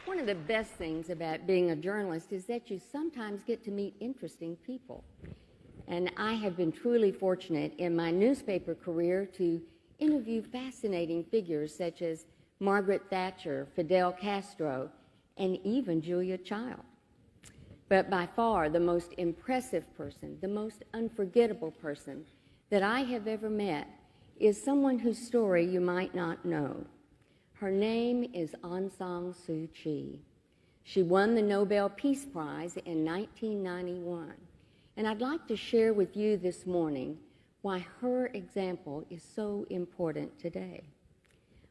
One of the best things about being a journalist is that you sometimes get to meet interesting people. And I have been truly fortunate in my newspaper career to interview fascinating figures such as Margaret Thatcher, Fidel Castro, and even Julia Child. But by far the most impressive person, the most unforgettable person that I have ever met is someone whose story you might not know. Her name is Aung San Suu Kyi. She won the Nobel Peace Prize in 1991. And I'd like to share with you this morning why her example is so important today.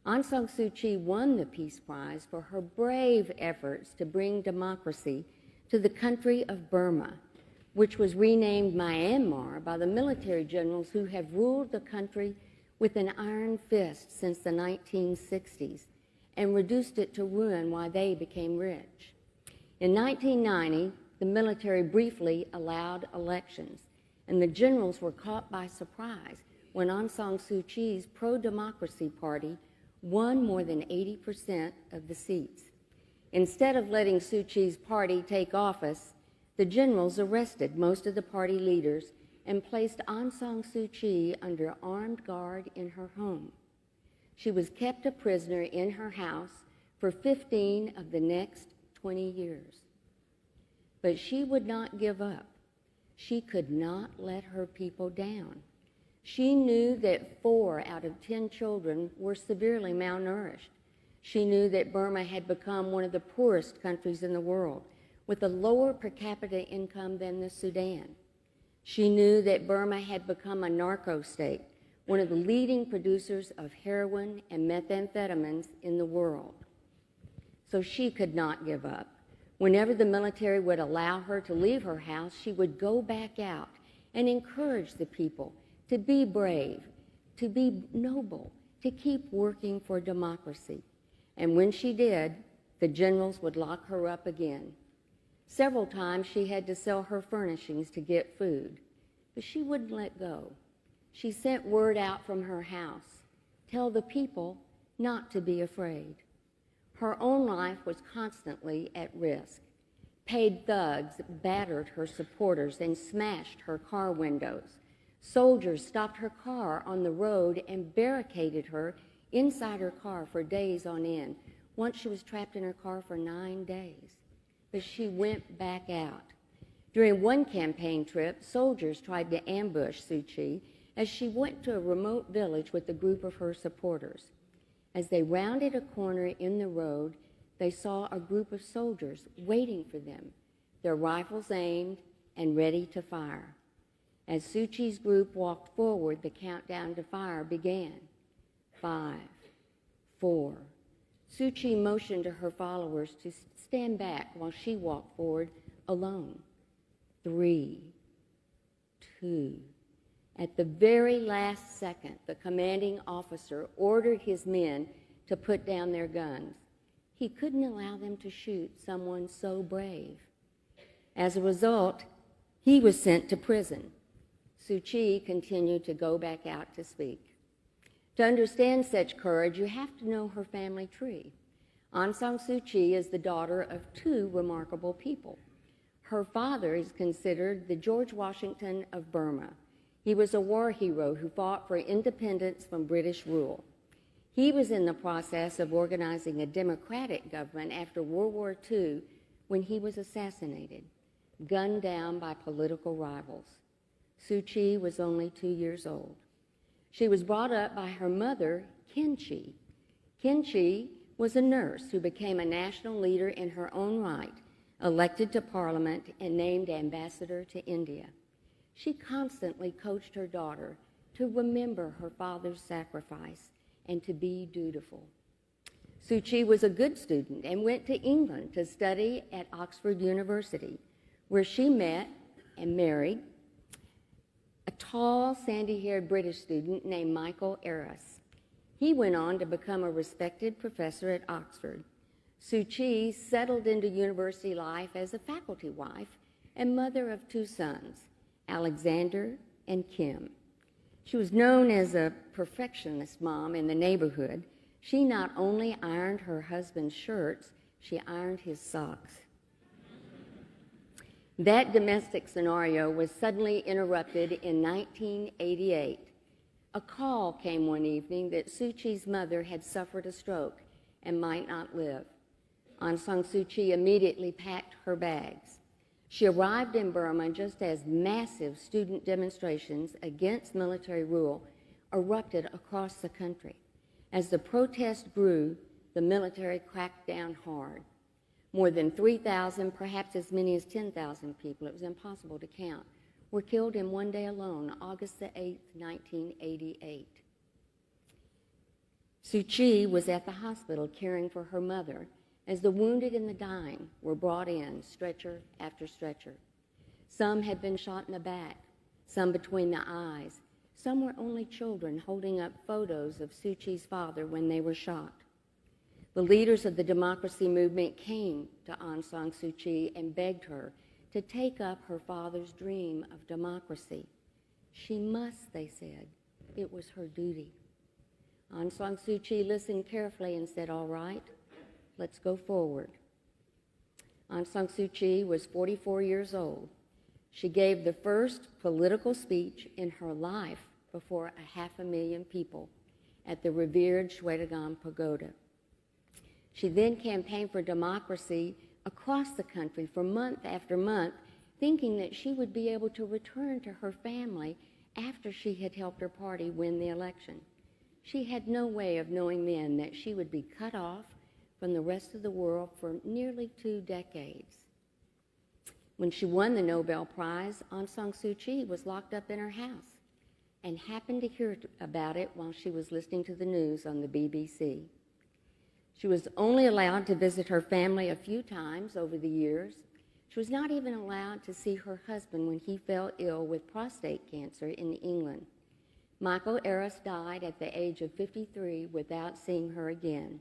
Aung San Suu Kyi won the Peace Prize for her brave efforts to bring democracy to the country of Burma, which was renamed Myanmar by the military generals who have ruled the country with an iron fist since the 1960s and reduced it to ruin while they became rich. In 1990, the military briefly allowed elections, and the generals were caught by surprise when Aung San Suu Kyi's pro-democracy party won more than 80% of the seats. Instead of letting Suu Kyi's party take office, the generals arrested most of the party leaders and placed Aung San Suu Kyi under armed guard in her home. She was kept a prisoner in her house for 15 of the next 20 years. But she would not give up. She could not let her people down. She knew that 4 out of 10 children were severely malnourished. She knew that Burma had become one of the poorest countries in the world, with a lower per capita income than the Sudan. She knew that Burma had become a narco state, one of the leading producers of heroin and methamphetamines in the world. So she could not give up. Whenever the military would allow her to leave her house, she would go back out and encourage the people to be brave, to be noble, to keep working for democracy. And when she did, the generals would lock her up again. Several times she had to sell her furnishings to get food, but she wouldn't let go. She sent word out from her house, tell the people not to be afraid. Her own life was constantly at risk. Paid thugs battered her supporters and smashed her car windows. Soldiers stopped her car on the road and barricaded her inside her car for days on end. Once she was trapped in her car for 9 days. But she went back out. During one campaign trip, soldiers tried to ambush Suu Kyi as she went to a remote village with a group of her supporters. As they rounded a corner in the road, they saw a group of soldiers waiting for them, their rifles aimed and ready to fire. As Suu Kyi's group walked forward, the countdown to fire began. 5, 4. Suu Kyi motioned to her followers to stand back while she walked forward alone. 3, 2. At the very last second, the commanding officer ordered his men to put down their guns. He couldn't allow them to shoot someone so brave. As a result, he was sent to prison. Suu Kyi continued to go back out to speak. To understand such courage, you have to know her family tree. Aung San Suu Kyi is the daughter of 2 remarkable people. Her father is considered the George Washington of Burma. He was a war hero who fought for independence from British rule. He was in the process of organizing a democratic government after World War II when he was assassinated, gunned down by political rivals. Suu Kyi was only 2 years old. She was brought up by her mother, Khin Kyi. Khin Kyi was a nurse who became a national leader in her own right, elected to parliament and named ambassador to India. She constantly coached her daughter to remember her father's sacrifice and to be dutiful. Suu Kyi was a good student and went to England to study at Oxford University, where she met and married a tall, sandy-haired British student named Michael Eras. He went on to become a respected professor at Oxford. Suu Kyi settled into university life as a faculty wife and mother of 2 sons, Alexander and Kim. She was known as a perfectionist mom in the neighborhood. She not only ironed her husband's shirts, she ironed his socks. That domestic scenario was suddenly interrupted in 1988. A call came one evening that Suu Kyi's mother had suffered a stroke and might not live. Aung San Suu Kyi immediately packed her bags. She arrived in Burma just as massive student demonstrations against military rule erupted across the country. As the protest grew, the military cracked down hard. More than 3,000, perhaps as many as 10,000 people, it was impossible to count, were killed in one day alone, August the 8th, 1988. Suu Kyi was at the hospital caring for her mother as the wounded and the dying were brought in, stretcher after stretcher. Some had been shot in the back, some between the eyes. Some were only children holding up photos of Suu Kyi's father when they were shot. The leaders of the democracy movement came to Aung San Suu Kyi and begged her to take up her father's dream of democracy. She must, they said. It was her duty. Aung San Suu Kyi listened carefully and said, "All right, let's go forward." Aung San Suu Kyi was 44 years old. She gave the first political speech in her life before 500,000 people at the revered Shwedagon Pagoda. She then campaigned for democracy across the country for month after month, thinking that she would be able to return to her family after she had helped her party win the election. She had no way of knowing then that she would be cut off from the rest of the world for nearly 2 decades. When she won the Nobel Prize, Aung San Suu Kyi was locked up in her house and happened to hear about it while she was listening to the news on the BBC. She was only allowed to visit her family a few times over the years. She was not even allowed to see her husband when he fell ill with prostate cancer in England. Michael Eris died at the age of 53 without seeing her again.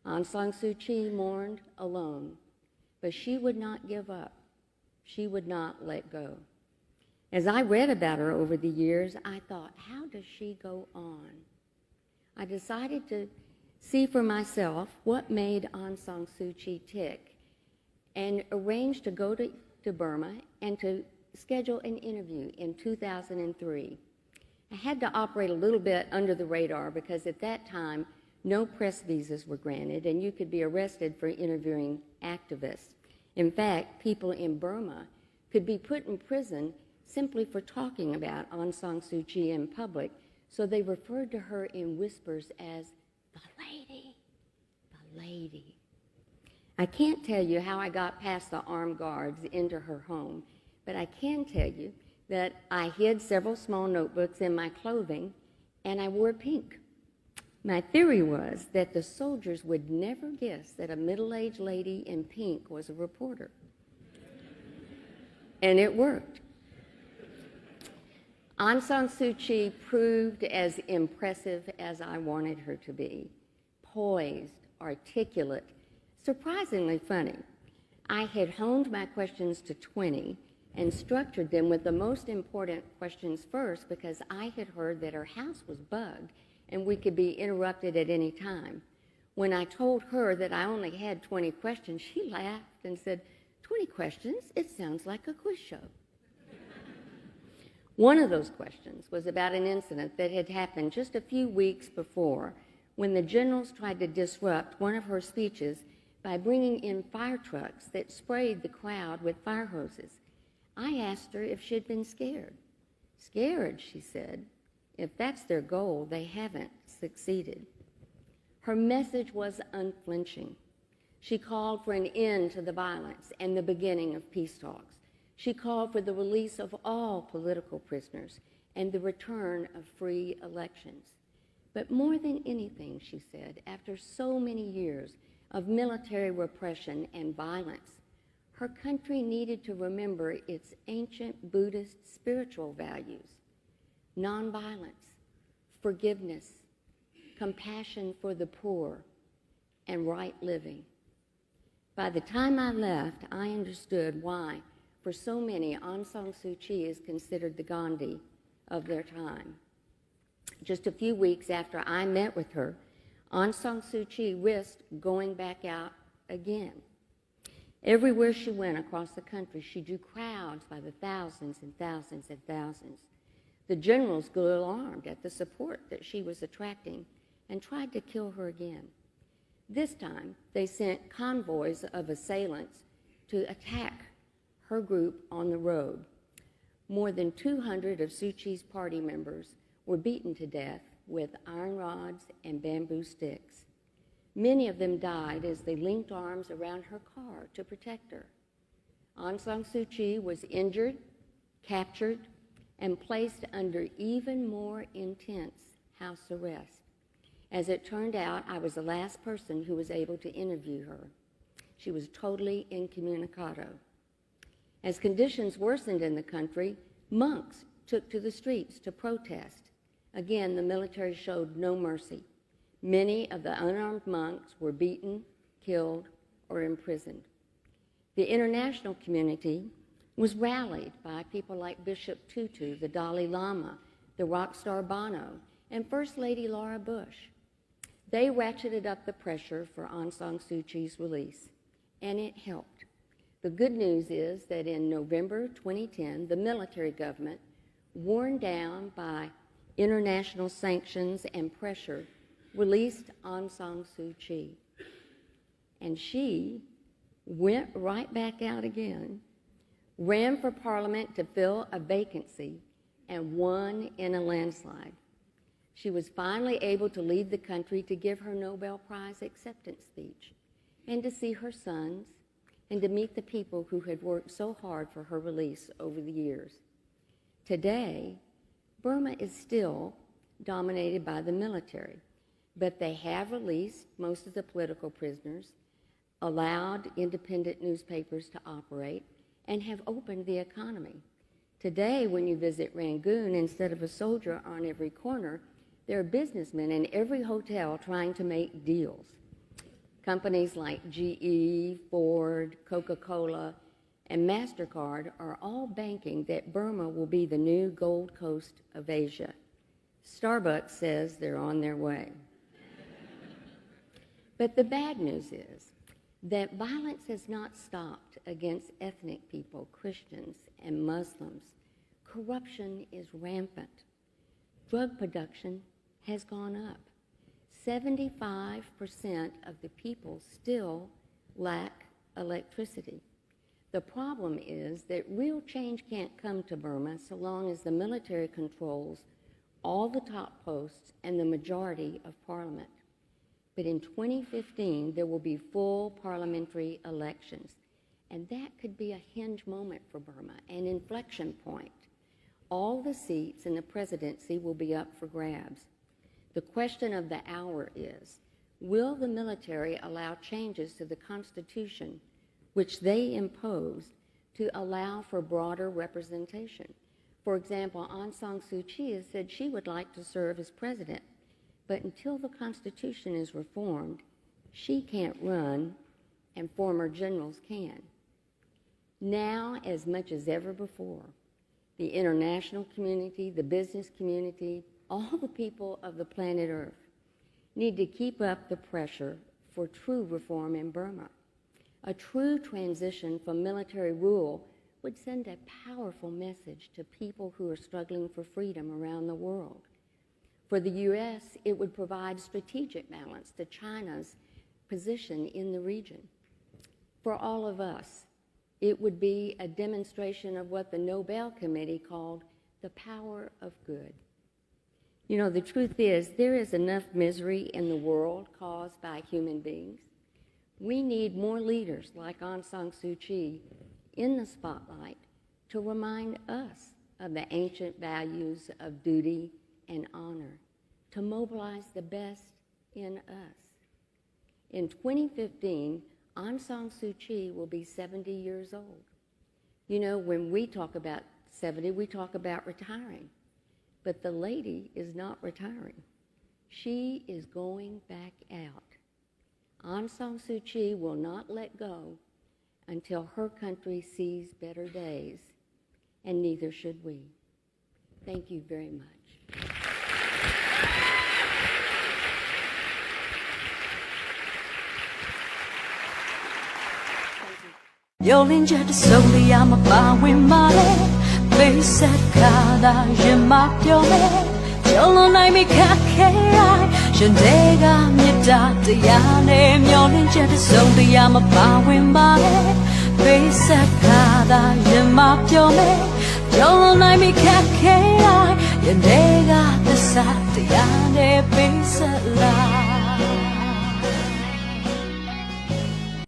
Aung San Suu Kyi mourned alone, but she would not give up. She would not let go. As I read about her over the years, I thought, how does she go on? I decided to see for myself what made Aung San Suu Kyi tick and arranged to go to Burma and to schedule an interview in 2003. I had to operate a little bit under the radar because at that time, no press visas were granted and you could be arrested for interviewing activists. In fact, people in Burma could be put in prison simply for talking about Aung San Suu Kyi in public, so they referred to her in whispers as the lady, the lady. I can't tell you how I got past the armed guards into her home, but I can tell you that I hid several small notebooks in my clothing and I wore pink. My theory was that the soldiers would never guess that a middle-aged lady in pink was a reporter. And it worked. Aung San Suu Kyi proved as impressive as I wanted her to be. Poised, articulate, surprisingly funny. I had honed my questions to 20 and structured them with the most important questions first because I had heard that her house was bugged and we could be interrupted at any time. When I told her that I only had 20 questions, she laughed and said, 20 questions? It sounds like a quiz show. One of those questions was about an incident that had happened just a few weeks before when the generals tried to disrupt one of her speeches by bringing in fire trucks that sprayed the crowd with fire hoses. I asked her if she'd been scared. Scared, she said. If that's their goal, they haven't succeeded. Her message was unflinching. She called for an end to the violence and the beginning of peace talks. She called for the release of all political prisoners and the return of free elections. But more than anything, she said, after so many years of military repression and violence, her country needed to remember its ancient Buddhist spiritual values: nonviolence, forgiveness, compassion for the poor, and right living. By the time I left, I understood why, for so many, Aung San Suu Kyi is considered the Gandhi of their time. Just a few weeks after I met with her, Aung San Suu Kyi risked going back out again. Everywhere she went across the country, she drew crowds by the thousands and thousands and thousands. The generals grew alarmed at the support that she was attracting and tried to kill her again. This time, they sent convoys of assailants to attack her group on the road. More than 200 of Suu Kyi's party members were beaten to death with iron rods and bamboo sticks. Many of them died as they linked arms around her car to protect her. Aung San Suu Kyi was injured, captured, and placed under even more intense house arrest. As it turned out, I was the last person who was able to interview her. She was totally incommunicado. As conditions worsened in the country, monks took to the streets to protest. Again, the military showed no mercy. Many of the unarmed monks were beaten, killed, or imprisoned. The international community was rallied by people like Bishop Tutu, the Dalai Lama, the rock star Bono, and First Lady Laura Bush. They ratcheted up the pressure for Aung San Suu Kyi's release, and it helped. The good news is that in November 2010, the military government, worn down by international sanctions and pressure, released Aung San Suu Kyi. And she went right back out again, ran for parliament to fill a vacancy, and won in a landslide. She was finally able to leave the country to give her Nobel Prize acceptance speech and to see her sons and to meet the people who had worked so hard for her release over the years. Today, Burma is still dominated by the military, but they have released most of the political prisoners, allowed independent newspapers to operate, and have opened the economy. Today, when you visit Rangoon, instead of a soldier on every corner, there are businessmen in every hotel trying to make deals. Companies like GE, Ford, Coca-Cola, and MasterCard are all banking that Burma will be the new Gold Coast of Asia. Starbucks says they're on their way. But the bad news is that violence has not stopped against ethnic people, Christians, and Muslims. Corruption is rampant. Drug production has gone up. 75% of the people still lack electricity. The problem is that real change can't come to Burma so long as the military controls all the top posts and the majority of parliament. But in 2015, there will be full parliamentary elections, and that could be a hinge moment for Burma, an inflection point. All the seats in the presidency will be up for grabs. The question of the hour is, will the military allow changes to the Constitution, which they imposed, to allow for broader representation? For example, Aung San Suu Kyi has said she would like to serve as president, but until the Constitution is reformed, she can't run, and former generals can. Now, as much as ever before, the international community, the business community, all the people of the planet Earth need to keep up the pressure for true reform in Burma. A true transition from military rule would send a powerful message to people who are struggling for freedom around the world. For the U.S., it would provide strategic balance to China's position in the region. For all of us, it would be a demonstration of what the Nobel Committee called the power of good. You know, the truth is, there is enough misery in the world caused by human beings. We need more leaders like Aung San Suu Kyi in the spotlight to remind us of the ancient values of duty and honor, to mobilize the best in us. In 2015, Aung San Suu Kyi will be 70 years old. You know, when we talk about 70, we talk about retiring. But the lady is not retiring. She is going back out. Aung San Suu Kyi will not let go until her country sees better days, and neither should we. Thank you very much. Your linja to solely I'm a bowing my face at Kada Yamapyome. Jolon I make a Kai, Shandega Mita, the Yane, your linja to solely I'm a bowing my face at Kada Yamapyome. Jolon I make a Kai, Yandega the Sat, the Yane, face at la.